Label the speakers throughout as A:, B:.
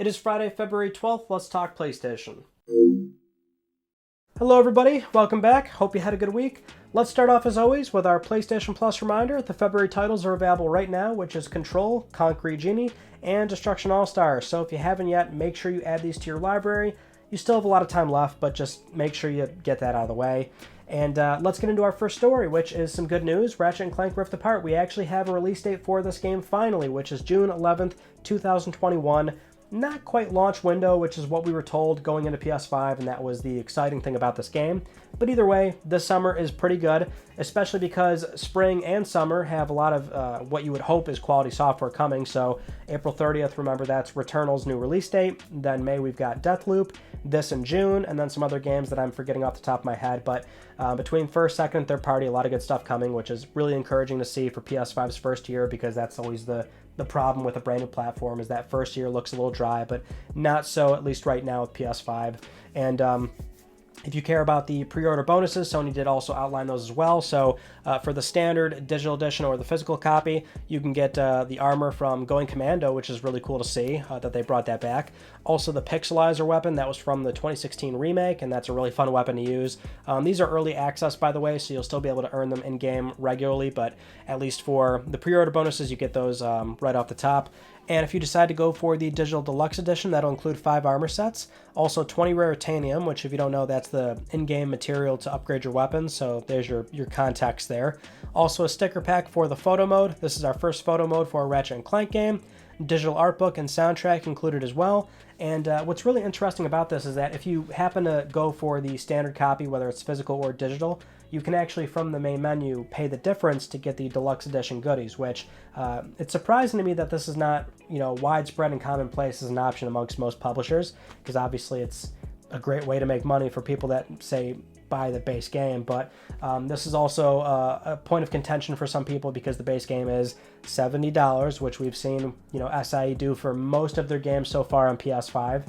A: It is Friday, February 12th. Let's talk PlayStation. Hello everybody, welcome back. Hope you had a good week. Let's start off as always with our PlayStation Plus reminder. The February titles are available right now, which is Control, Concrete Genie, and Destruction All-Stars. So if you haven't yet, make sure you add these to your library. You still have a lot of time left, but just make sure you get that out of the way. And let's get into our first story, which is some good news. Ratchet & Clank Rift Apart. We actually have a release date for this game finally, which is June 11th, 2021. Not quite launch window, which is what we were told going into PS5, and that was the exciting thing about this game. But either way, this summer is pretty good, especially because spring and summer have a lot of what you would hope is quality software coming. So April 30th, remember, that's Returnal's new release date. Then May, we've got Deathloop, this in June, and then some other games that I'm forgetting off the top of my head. But between first, second, and third party, a lot of good stuff coming, which is really encouraging to see for PS5's first year, because that's always the problem with a brand new platform, is that first year looks a little dry, but not so, at least right now with PS5. And if you care about the pre-order bonuses, Sony did also outline those as well. So for the standard digital edition or the physical copy, you can get the armor from Going Commando, which is really cool to see that they brought that back. Also the Pixelizer weapon, that was from the 2016 remake, and that's a really fun weapon to use. These are early access, by the way, so you'll still be able to earn them in-game regularly, but at least for the pre-order bonuses, you get those right off the top. And if you decide to go for the Digital Deluxe Edition, that'll include 5 armor sets, also 20 Raritanium, which if you don't know, that's the in-game material to upgrade your weapons, so there's your context there. Also a sticker pack for the photo mode. This is our first photo mode for a Ratchet & Clank game. Digital art book and soundtrack included as well. And what's really interesting about this is that if you happen to go for the standard copy, whether it's physical or digital, you can actually, from the main menu, pay the difference to get the deluxe edition goodies, which it's surprising to me that this is not, widespread and commonplace as an option amongst most publishers, because obviously it's a great way to make money for people that, say, buy the base game. But this is also a point of contention for some people, because the base game is $70, which we've seen, SIE do for most of their games so far on PS5.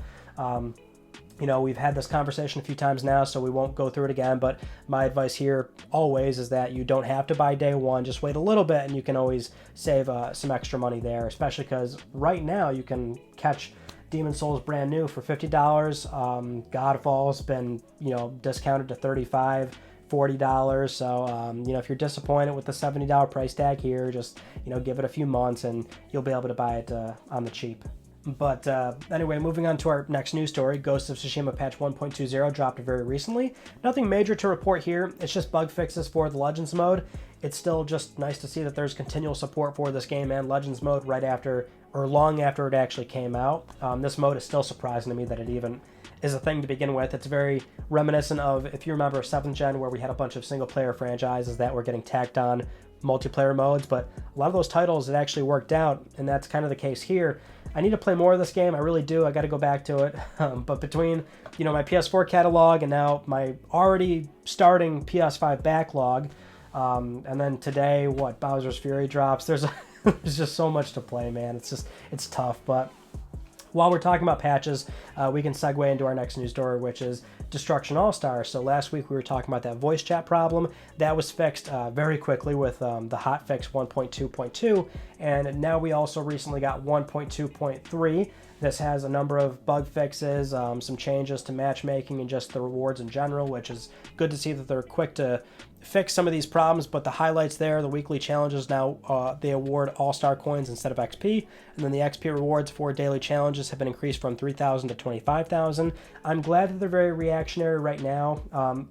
A: We've had this conversation a few times now, so we won't go through it again, but my advice here always is that you don't have to buy day one. Just wait a little bit, and you can always save some extra money there, especially because right now you can catch Demon's Souls brand new for $50. Godfall's been, discounted to $35, $40. So, if you're disappointed with the $70 price tag here, just, give it a few months and you'll be able to buy it on the cheap. But anyway, moving on to our next news story. Ghost of Tsushima patch 1.20 dropped very recently. Nothing major to report here. It's just bug fixes for the Legends mode. It's still just nice to see that there's continual support for this game and Legends mode right after, or long after it actually came out. This mode is still surprising to me that it even is a thing to begin with. It's very reminiscent of, if you remember, 7th Gen, where we had a bunch of single-player franchises that were getting tacked on multiplayer modes, but a lot of those titles, it actually worked out, and that's kind of the case here. I need to play more of this game. I really do. I got to go back to it. But between, my PS4 catalog and now my already starting PS5 backlog, and then today, Bowser's Fury drops. There's just so much to play, man. It's tough. But while we're talking about patches, we can segue into our next news story, which is Destruction All-Stars. So last week we were talking about that voice chat problem. That was fixed very quickly with the hotfix 1.2.2, and now we also recently got 1.2.3. This has a number of bug fixes, some changes to matchmaking and just the rewards in general, which is good to see that they're quick to fix some of these problems. But the highlights there, the weekly challenges now, they award all-star coins instead of XP, and then the XP rewards for daily challenges have been increased from 3,000 to 25,000. I'm glad that they're very reactionary right now.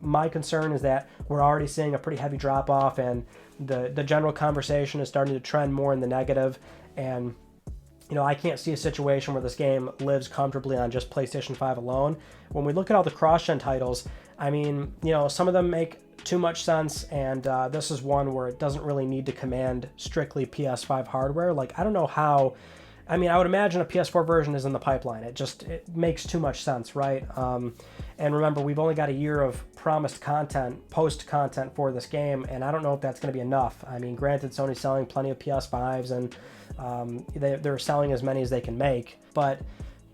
A: My concern is that we're already seeing a pretty heavy drop-off, and the general conversation is starting to trend more in the negative, and I can't see a situation where this game lives comfortably on just PlayStation 5 alone. When we look at all the cross-gen titles, some of them make too much sense, and this is one where it doesn't really need to command strictly PS5 hardware. I don't know how. I would imagine a PS4 version is in the pipeline. It makes too much sense, right? And remember, we've only got a year of promised content, post-content for this game, and I don't know if that's going to be enough. Granted, Sony's selling plenty of PS5s, and they're selling as many as they can make, but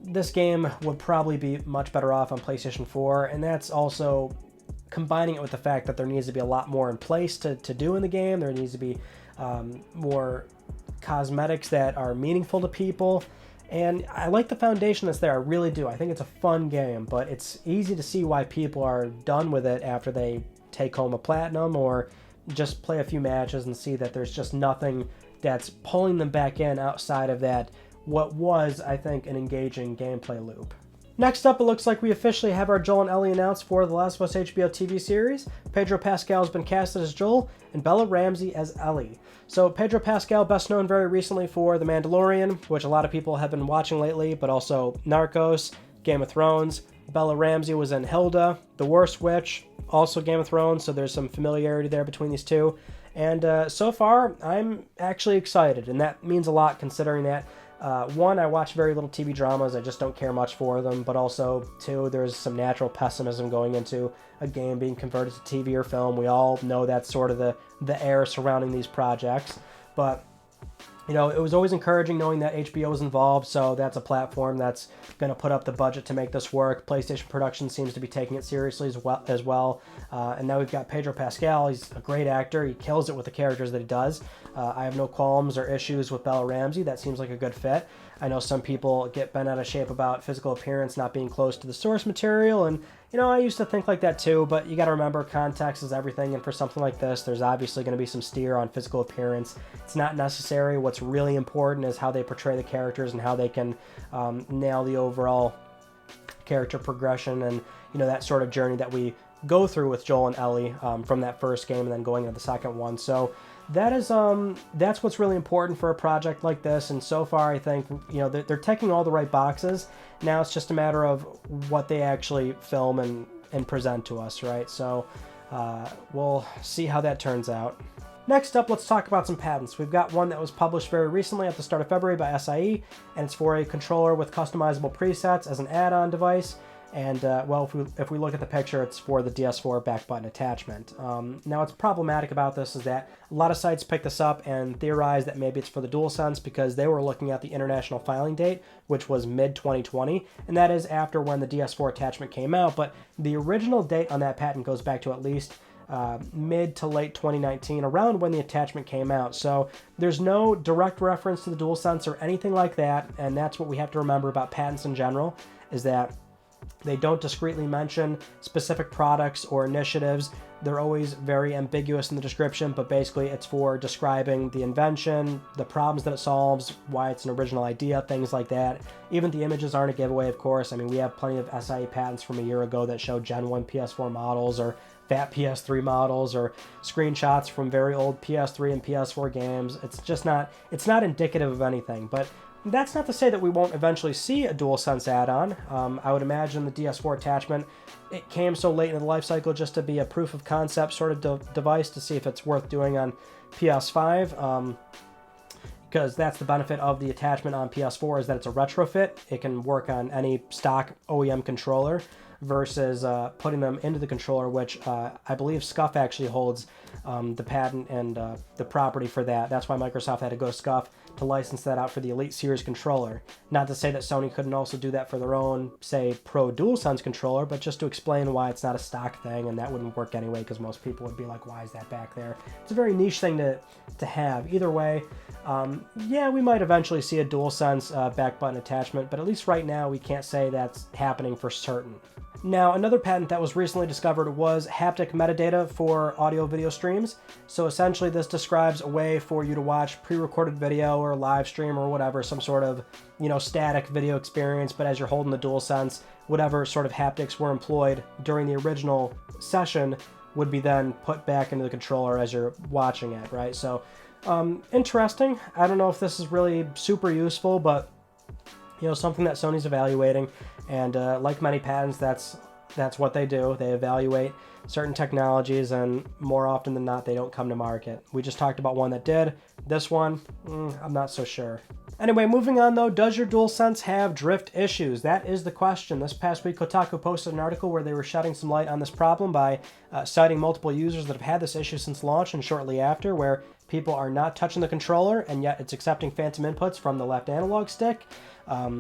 A: this game would probably be much better off on PlayStation 4, and that's also combining it with the fact that there needs to be a lot more in place to do in the game. There needs to be more cosmetics that are meaningful to people, And I like the foundation that's there, I really do. I think it's a fun game, but it's easy to see why people are done with it after they take home a platinum or just play a few matches and see that there's just nothing that's pulling them back in outside of that, what was, I think, an engaging gameplay loop. Next up, it looks like we officially have our Joel and Ellie announced for The Last of Us HBO TV series. Pedro Pascal has been casted as Joel, and Bella Ramsey as Ellie. So Pedro Pascal, best known very recently for The Mandalorian, which a lot of people have been watching lately, but also Narcos, Game of Thrones. Bella Ramsey was in Hilda, The Worst Witch, also Game of Thrones, so there's some familiarity there between these two. And so far, I'm actually excited, and that means a lot considering that one, I watch very little TV dramas, I just don't care much for them, but also, two, there's some natural pessimism going into a game being converted to TV or film. We all know that's sort of the air surrounding these projects, but you know, it was always encouraging knowing that HBO was involved, so that's a platform that's going to put up the budget to make this work. PlayStation Production seems to be taking it seriously as well. And now we've got Pedro Pascal. He's a great actor. He kills it with the characters that he does. I have no qualms or issues with Bella Ramsey. That seems like a good fit. I know some people get bent out of shape about physical appearance not being close to the source material, and you know, I used to think like that too, but you got to remember context is everything, and for something like this, there's obviously going to be some steer on physical appearance. It's not necessary. What's really important is how they portray the characters and how they can nail the overall character progression and, you know, that sort of journey that we go through with Joel and Ellie from that first game and then going into the second one. So that is that's what's really important for a project like this, and so far I think, you know, they're ticking all the right boxes. Now it's just a matter of what they actually film and present to us, right? So we'll see how that turns out. Next up, let's talk about some patents. We've got one that was published very recently at the start of February by SIE, and it's for a controller with customizable presets as an add-on device. And, well, if we look at the picture, it's for the DS4 back button attachment. Now, what's problematic about this is that a lot of sites pick this up and theorize that maybe it's for the DualSense because they were looking at the international filing date, which was mid-2020, and that is after when the DS4 attachment came out. But the original date on that patent goes back to at least mid to late 2019, around when the attachment came out. So there's no direct reference to the DualSense or anything like that, and that's what we have to remember about patents in general, is that they don't discreetly mention specific products or initiatives. They're always very ambiguous in the description, but basically it's for describing the invention, the problems that it solves, why it's an original idea, things like that. Even the images aren't a giveaway, of course. I mean, we have plenty of SIE patents from a year ago that show Gen 1 PS4 models or fat PS3 models or screenshots from very old PS3 and PS4 games. It's just not, it's not indicative of anything, but that's not to say that we won't eventually see a DualSense add-on. I would imagine the DS4 attachment, it came so late in the life cycle just to be a proof of concept sort of device to see if it's worth doing on PS5. Because that's the benefit of the attachment on PS4 is that it's a retrofit. It can work on any stock OEM controller versus putting them into the controller, which I believe Scuff actually holds the patent and the property for that. That's why Microsoft had to go to Scuff to license that out for the Elite Series controller. Not to say that Sony couldn't also do that for their own, say, Pro DualSense controller, but just to explain why it's not a stock thing, and that wouldn't work anyway because most people would be like, why is that back there? It's a very niche thing to have. Either way, yeah, we might eventually see a DualSense back button attachment, but at least right now we can't say that's happening for certain. Now, another patent that was recently discovered was haptic metadata for audio-video streams. So essentially this describes a way for you to watch pre-recorded video or live stream or whatever, some sort of, you know, static video experience, but as you're holding the DualSense, whatever sort of haptics were employed during the original session would be then put back into the controller as you're watching it, right? So, interesting. I don't know if this is really super useful, but you know, something that Sony's evaluating, and like many patents, that's what they do. They evaluate certain technologies, and more often than not, they don't come to market. We just talked about one that did. This one, I'm not so sure. Anyway, moving on though, does your DualSense have drift issues? That is the question. This past week, Kotaku posted an article where they were shedding some light on this problem by citing multiple users that have had this issue since launch and shortly after, where people are not touching the controller, and yet it's accepting phantom inputs from the left analog stick.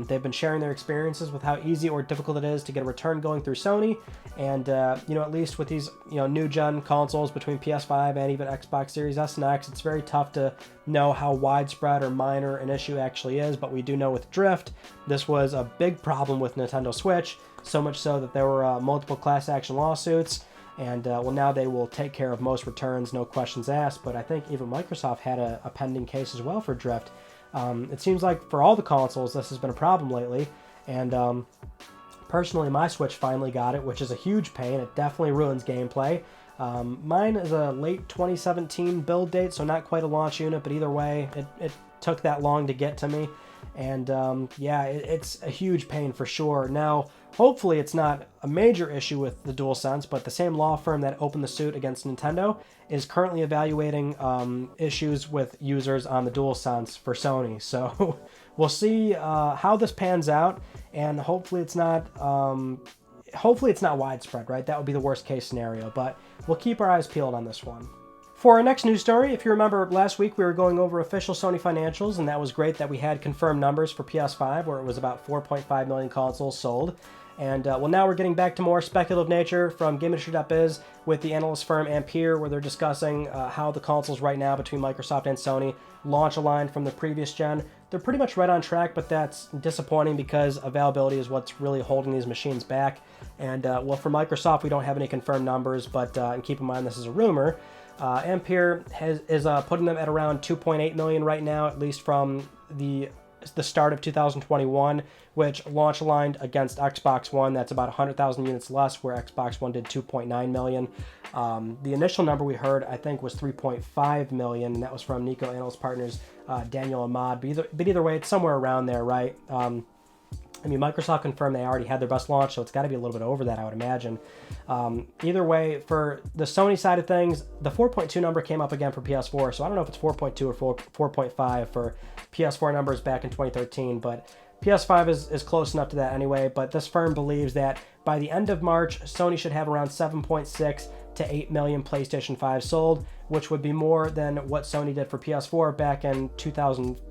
A: They've been sharing their experiences with how easy or difficult it is to get a return going through Sony, and at least with these new gen consoles between PS5 and even Xbox Series S and X, it's very tough to know how widespread or minor an issue actually is. But we do know with drift, this was a big problem with Nintendo Switch, so much so that there were multiple class action lawsuits. And now they will take care of most returns, no questions asked. But I think even Microsoft had a pending case as well for drift. It seems like for all the consoles, this has been a problem lately. And personally, my Switch finally got it, which is a huge pain. It definitely ruins gameplay. Mine is a late 2017 build date, so not quite a launch unit, but either way, it took that long to get to me. And it's a huge pain for sure. Now, hopefully it's not a major issue with the DualSense, but the same law firm that opened the suit against Nintendo is currently evaluating issues with users on the DualSense for Sony. So we'll see how this pans out, and hopefully it's not widespread, right? That would be the worst case scenario, but we'll keep our eyes peeled on this one. For our next news story, if you remember last week we were going over official Sony financials, and that was great that we had confirmed numbers for PS5, where it was about 4.5 million consoles sold. And now we're getting back to more speculative nature from GameIndustry.biz with the analyst firm Ampere, where they're discussing how the consoles right now between Microsoft and Sony launch aligned from the previous gen. They're pretty much right on track, but that's disappointing because availability is what's really holding these machines back. And for Microsoft, we don't have any confirmed numbers, but and keep in mind this is a rumor. Ampere is putting them at around 2.8 million right now, at least from the start of 2021, which launch aligned against Xbox One. That's about 100,000 units less, where Xbox One did 2.9 million. The initial number we heard, I think, was 3.5 million, and that was from Nico Analyst Partners, Daniel Ahmad. But either way, it's somewhere around there, right? Microsoft confirmed they already had their best launch, so it's got to be a little bit over that, I would imagine. Either way, for the Sony side of things, the 4.2 number came up again for PS4, so I don't know if it's 4.2 or 4.5 for PS4 numbers back in 2013, but PS5 is close enough to that anyway. But this firm believes that by the end of March, Sony should have around 7.6 to 8 million PlayStation 5 sold, which would be more than what Sony did for PS4 back in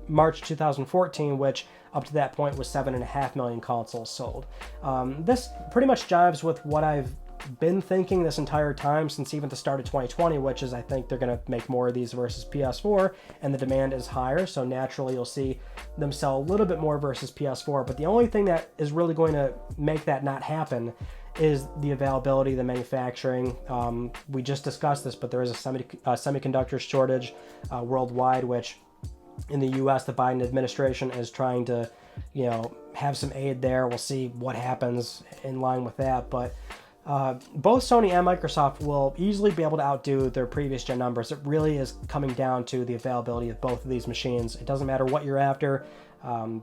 A: March 2014, which up to that point was 7.5 million consoles sold. This pretty much jives with what I've been thinking this entire time since even the start of 2020, which is I think they're going to make more of these versus PS4, and the demand is higher, so naturally you'll see them sell a little bit more versus PS4. But the only thing that is really going to make that not happen is the availability, the manufacturing. We just discussed this, but there is a semiconductor shortage worldwide, which in the US, the Biden administration is trying to, have some aid there. We'll see what happens in line with that. But both Sony and Microsoft will easily be able to outdo their previous gen numbers. It really is coming down to the availability of both of these machines. It doesn't matter what you're after.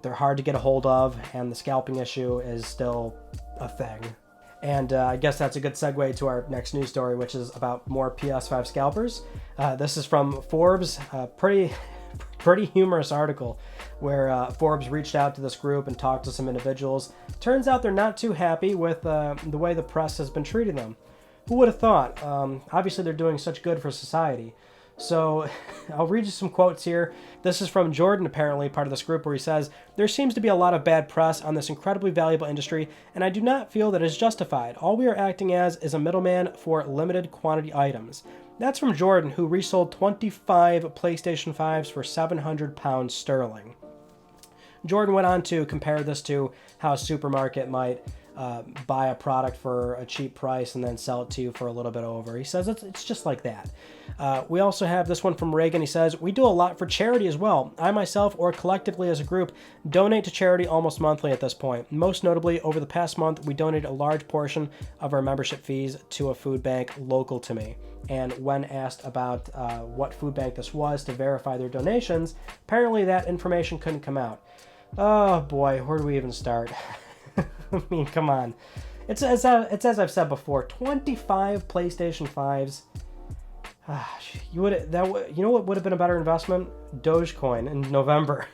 A: They're hard to get a hold of, and the scalping issue is still a thing. And I guess that's a good segue to our next news story, which is about more PS5 scalpers. This is from Forbes, pretty humorous article where Forbes reached out to this group and talked to some individuals. Turns out they're not too happy with the way the press has been treating them. Who would have thought? Obviously, they're doing such good for society. So I'll read you some quotes here. This is from Jordan, apparently part of this group, where he says, "There seems to be a lot of bad press on this incredibly valuable industry, and I do not feel that it is justified. All we are acting as is a middleman for limited quantity items." That's from Jordan, who resold 25 PlayStation 5s for £700 sterling. Jordan went on to compare this to how a supermarket might buy a product for a cheap price and then sell it to you for a little bit over. He says it's just like that. We also have this one from Reagan. He says, "We do a lot for charity as well. I myself, or collectively as a group, donate to charity almost monthly at this point. Most notably, over the past month, we donated a large portion of our membership fees to a food bank local to me." And when asked about what food bank this was to verify their donations, apparently that information couldn't come out. Oh boy, where do we even start? I mean, come on. It's as I've said before, 25 PlayStation 5s. You know what would have been a better investment? Dogecoin in November,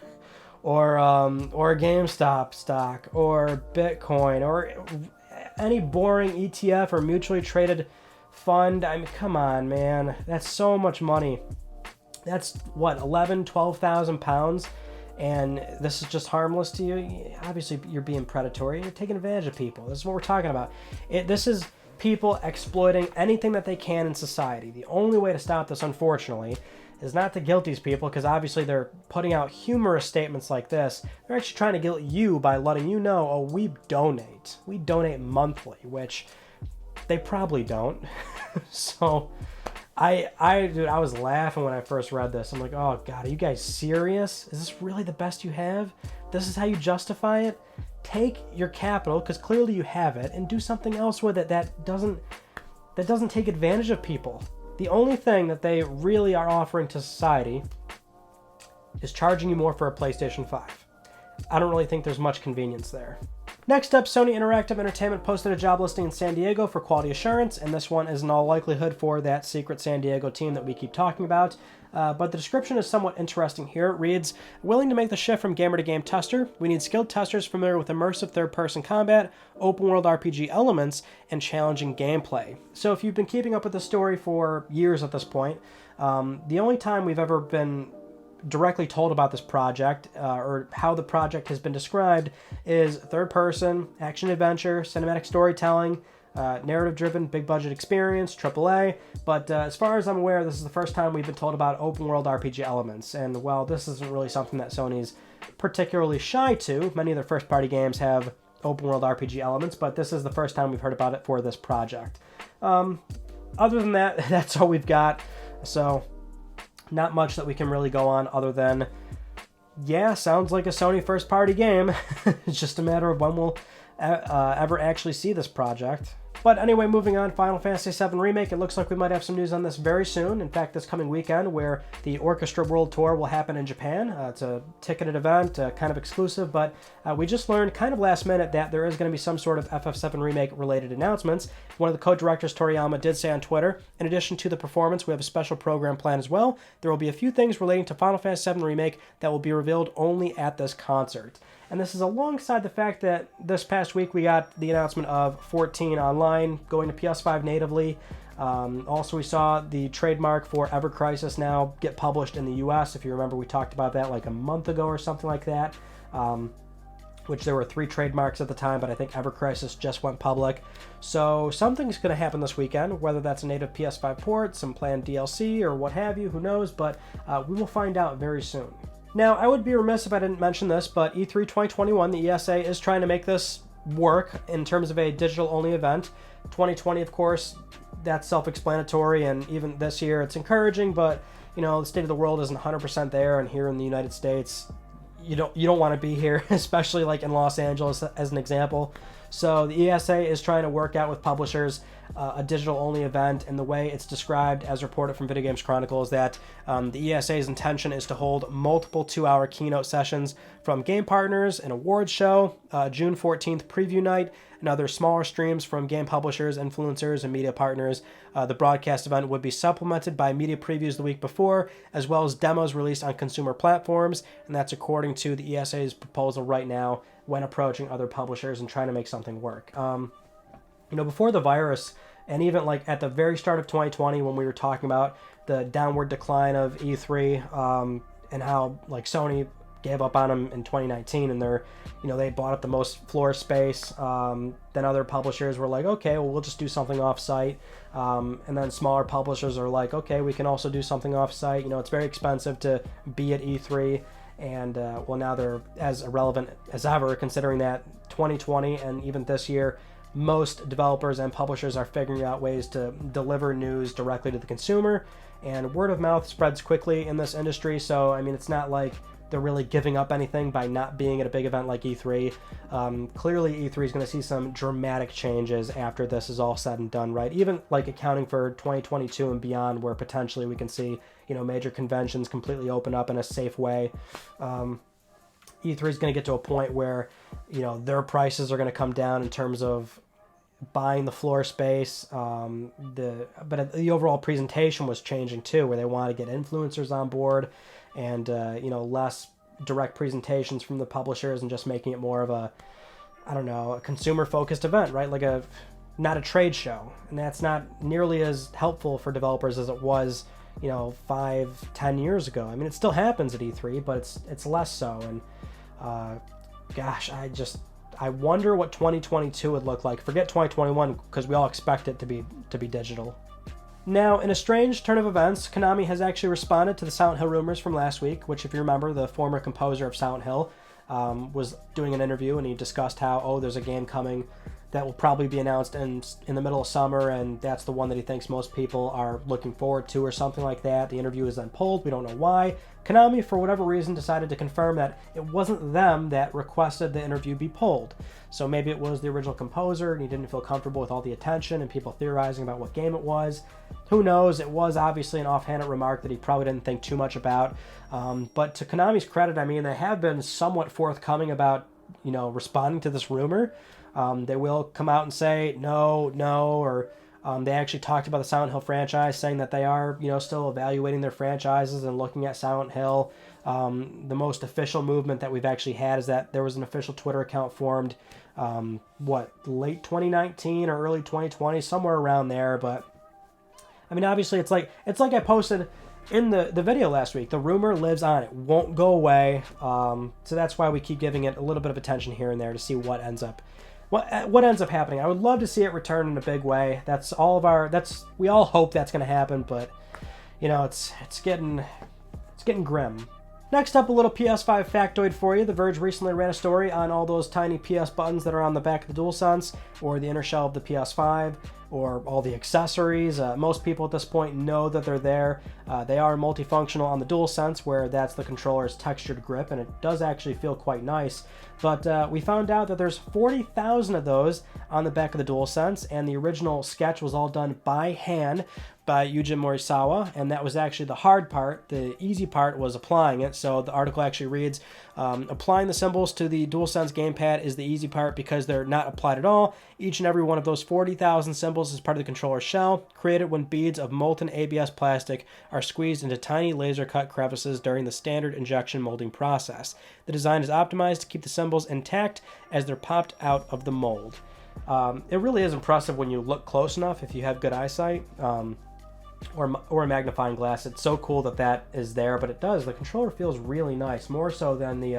A: or GameStop stock, or Bitcoin, or any boring ETF or mutually traded fund. I mean, come on, man. That's so much money. That's what, 11, 12,000 pounds, and this is just harmless to you. Obviously, you're being predatory. You're taking advantage of people. This is what we're talking about. This is people exploiting anything that they can in society. The only way to stop this, unfortunately, is not to guilt these people, because obviously they're putting out humorous statements like this. They're actually trying to guilt you by letting you know, oh, we donate. We donate monthly, which they probably don't. So dude, I was laughing when I first read this. I'm like, oh God, are you guys serious? Is this really the best you have? This is how you justify it? Take your capital, because clearly you have it, and do something else with it that doesn't take advantage of people. The only thing that they really are offering to society is charging you more for a PlayStation 5. I don't really think there's much convenience there. Next up, Sony Interactive Entertainment posted a job listing in San Diego for quality assurance, and this one is in all likelihood for that secret San Diego team that we keep talking about. But the description is somewhat interesting here. It reads, willing to make the shift from gamer to game tester, we need skilled testers familiar with immersive third-person combat, open-world RPG elements, and challenging gameplay. So if you've been keeping up with the story for years at this point, the only time we've ever been directly told about this project, or how the project has been described, is third-person, action-adventure, cinematic storytelling, narrative-driven, big-budget experience, AAA, but as far as I'm aware, this is the first time we've been told about open-world RPG elements, and while this isn't really something that Sony's particularly shy to, many of their first-party games have open-world RPG elements, but this is the first time we've heard about it for this project. Other than that, that's all we've got, so not much that we can really go on other than, yeah, sounds like a Sony first-party game. It's just a matter of when we'll ever actually see this project. But anyway, moving on, Final Fantasy VII Remake. It looks like we might have some news on this very soon. In fact, this coming weekend, where the Orchestra World Tour will happen in Japan. It's a ticketed event, kind of exclusive, but we just learned kind of last minute that there is going to be some sort of FF7 Remake related announcements. One of the co-directors, Toriyama, did say on Twitter, in addition to the performance, we have a special program plan as well. There will be a few things relating to Final Fantasy VII Remake that will be revealed only at this concert. And this is alongside the fact that this past week we got the announcement of 14 Online going to PS5 natively. Also, we saw the trademark for Ever Crisis now get published in the US. If you remember, we talked about that like a month ago or something like that, which there were 3 trademarks at the time, but I think Ever Crisis just went public. So something's going to happen this weekend, whether that's a native PS5 port, some planned DLC, or what have you, who knows, but we will find out very soon. Now, I would be remiss if I didn't mention this, but E3 2021, the ESA, is trying to make this work in terms of a digital-only event. 2020, of course, that's self-explanatory, and even this year it's encouraging, but, you know, the state of the world isn't 100% there, and here in the United States, you don't want to be here, especially like in Los Angeles as an example. So the ESA is trying to work out with publishers a digital-only event, and the way it's described, as reported from Video Games Chronicle, is that the ESA's intention is to hold multiple 2-hour keynote sessions from game partners, an awards show, June 14th preview night, and other smaller streams from game publishers, influencers, and media partners. The broadcast event would be supplemented by media previews the week before, as well as demos released on consumer platforms, and that's according to the ESA's proposal right now when approaching other publishers and trying to make something work. You know, before the virus, and even like at the very start of 2020 when we were talking about the downward decline of E3, and how like Sony gave up on them in 2019, and they bought up the most floor space. Then other publishers were like, okay, well, we'll just do something off-site. And then smaller publishers are like, okay, we can also do something off-site. You know, it's very expensive to be at E3. And, well, now they're as irrelevant as ever, considering that 2020 and even this year, most developers and publishers are figuring out ways to deliver news directly to the consumer. And word of mouth spreads quickly in this industry. So, I mean, it's not like they're really giving up anything by not being at a big event like E3. Clearly, E3 is going to see some dramatic changes after this is all said and done, right? Even like accounting for 2022 and beyond, where potentially we can see, you know, major conventions completely open up in a safe way. E3 is going to get to a point where, you know, their prices are going to come down in terms of buying the floor space. But the overall presentation was changing too, where they want to get influencers on board, and less direct presentations from the publishers, and just making it more of a consumer-focused event, right? Like not a trade show. And that's not nearly as helpful for developers as it was, 5-10 years ago. I mean, it still happens at E3, but it's less so. And gosh, I wonder what 2022 would look like. Forget 2021, because we all expect it to be digital. Now, in a strange turn of events, Konami has actually responded to the Silent Hill rumors from last week, which, if you remember, the former composer of Silent Hill was doing an interview, and he discussed how, there's a game coming that will probably be announced in the middle of summer, and that's the one that he thinks most people are looking forward to, or something like that. The interview is then pulled. We don't know why. Konami, for whatever reason, decided to confirm that it wasn't them that requested the interview be pulled. So maybe it was the original composer, and he didn't feel comfortable with all the attention and people theorizing about what game it was. Who knows? It was obviously an offhanded remark that he probably didn't think too much about. But to Konami's credit, I mean, they have been somewhat forthcoming about, responding to this rumor. They will come out and say no, or they actually talked about the Silent Hill franchise, saying that they are, still evaluating their franchises and looking at Silent Hill. The most official movement that we've actually had is that there was an official Twitter account formed, late 2019 or early 2020, somewhere around there. But I mean, obviously, it's like I posted in the video last week. The rumor lives on; it won't go away. So that's why we keep giving it a little bit of attention here and there to see what ends up happening. I would love to see it return in a big way. We all hope that's going to happen, but it's getting grim. Next up, a little PS5 factoid for you. The Verge recently ran a story on all those tiny PS buttons that are on the back of the DualSense, or the inner shell of the PS5, or all the accessories. Most people at this point know that they're there. They are multifunctional on the DualSense, where that's the controller's textured grip, and it does actually feel quite nice. But we found out that there's 40,000 of those on the back of the DualSense, and the original sketch was all done by hand by Yuji Morisawa, and that was actually the hard part. The easy part was applying it. So the article actually reads, applying the symbols to the DualSense gamepad is the easy part because they're not applied at all. Each and every one of those 40,000 symbols is part of the controller's shell, created when beads of molten ABS plastic are squeezed into tiny laser-cut crevices during the standard injection molding process. The design is optimized to keep the symbols intact as they're popped out of the mold. It really is impressive when you look close enough, if you have good eyesight, or a magnifying glass. It's so cool that is there, but it does. The controller feels really nice, more so than the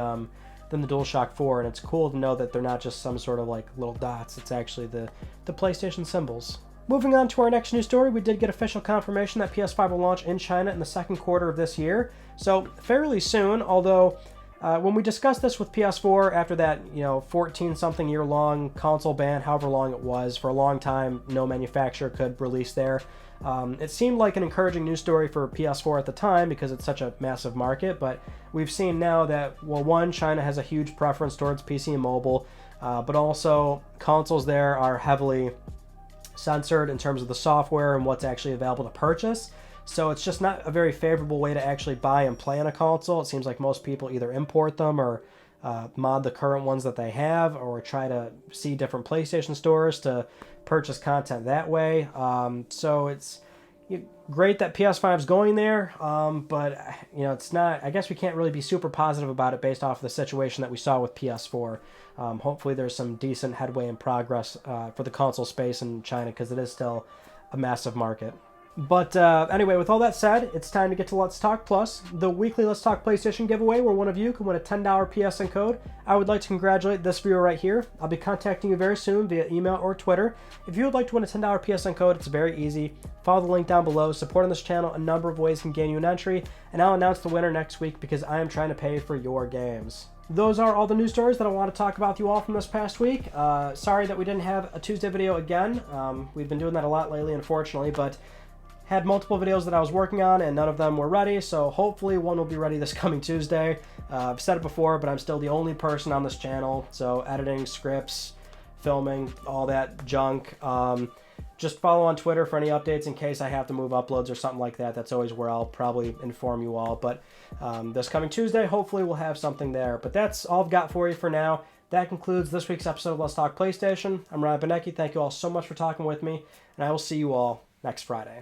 A: DualShock 4, and it's cool to know that they're not just some sort of like little dots. It's actually the PlayStation symbols. Moving on to our next news story, we did get official confirmation that PS5 will launch in China in the second quarter of this year, so fairly soon, although when we discussed this with PS4 after that 14-something year long console ban, however long it was, for a long time no manufacturer could release there. It seemed like an encouraging news story for PS4 at the time because it's such a massive market, but we've seen now that, well, one, China has a huge preference towards PC and mobile, but also consoles there are heavily censored in terms of the software and what's actually available to purchase. So it's just not a very favorable way to actually buy and play on a console. It seems like most people either import them or mod the current ones that they have, or try to see different PlayStation stores to purchase content that way. So it's great that PS5 is going there, but it's not. I guess we can't really be super positive about it based off of the situation that we saw with PS4. Hopefully there's some decent headway and progress for the console space in China, because it is still a massive market. But anyway, with all that said, it's time to get to Let's Talk Plus, the weekly Let's Talk PlayStation giveaway where one of you can win a $10 PSN code. I would like to congratulate this viewer right here. I'll be contacting you very soon via email or Twitter. If you would like to win a $10 PSN code, it's very easy. Follow the link down below. Supporting this channel, a number of ways can gain you an entry, and I'll announce the winner next week because I am trying to pay for your games. Those are all the news stories that I want to talk about with you all from this past week. Sorry that we didn't have a Tuesday video again. We've been doing that a lot lately, unfortunately, but had multiple videos that I was working on and none of them were ready, so hopefully one will be ready this coming Tuesday. I've said it before, but I'm still the only person on this channel, so editing, scripts, filming, all that junk. Just follow on Twitter for any updates in case I have to move uploads or something like that. That's always where I'll probably inform you all, but this coming Tuesday, hopefully we'll have something there. But that's all I've got for you for now. That concludes this week's episode of Let's Talk PlayStation. I'm Ryan Boetk. Thank you all so much for talking with me, and I will see you all next Friday.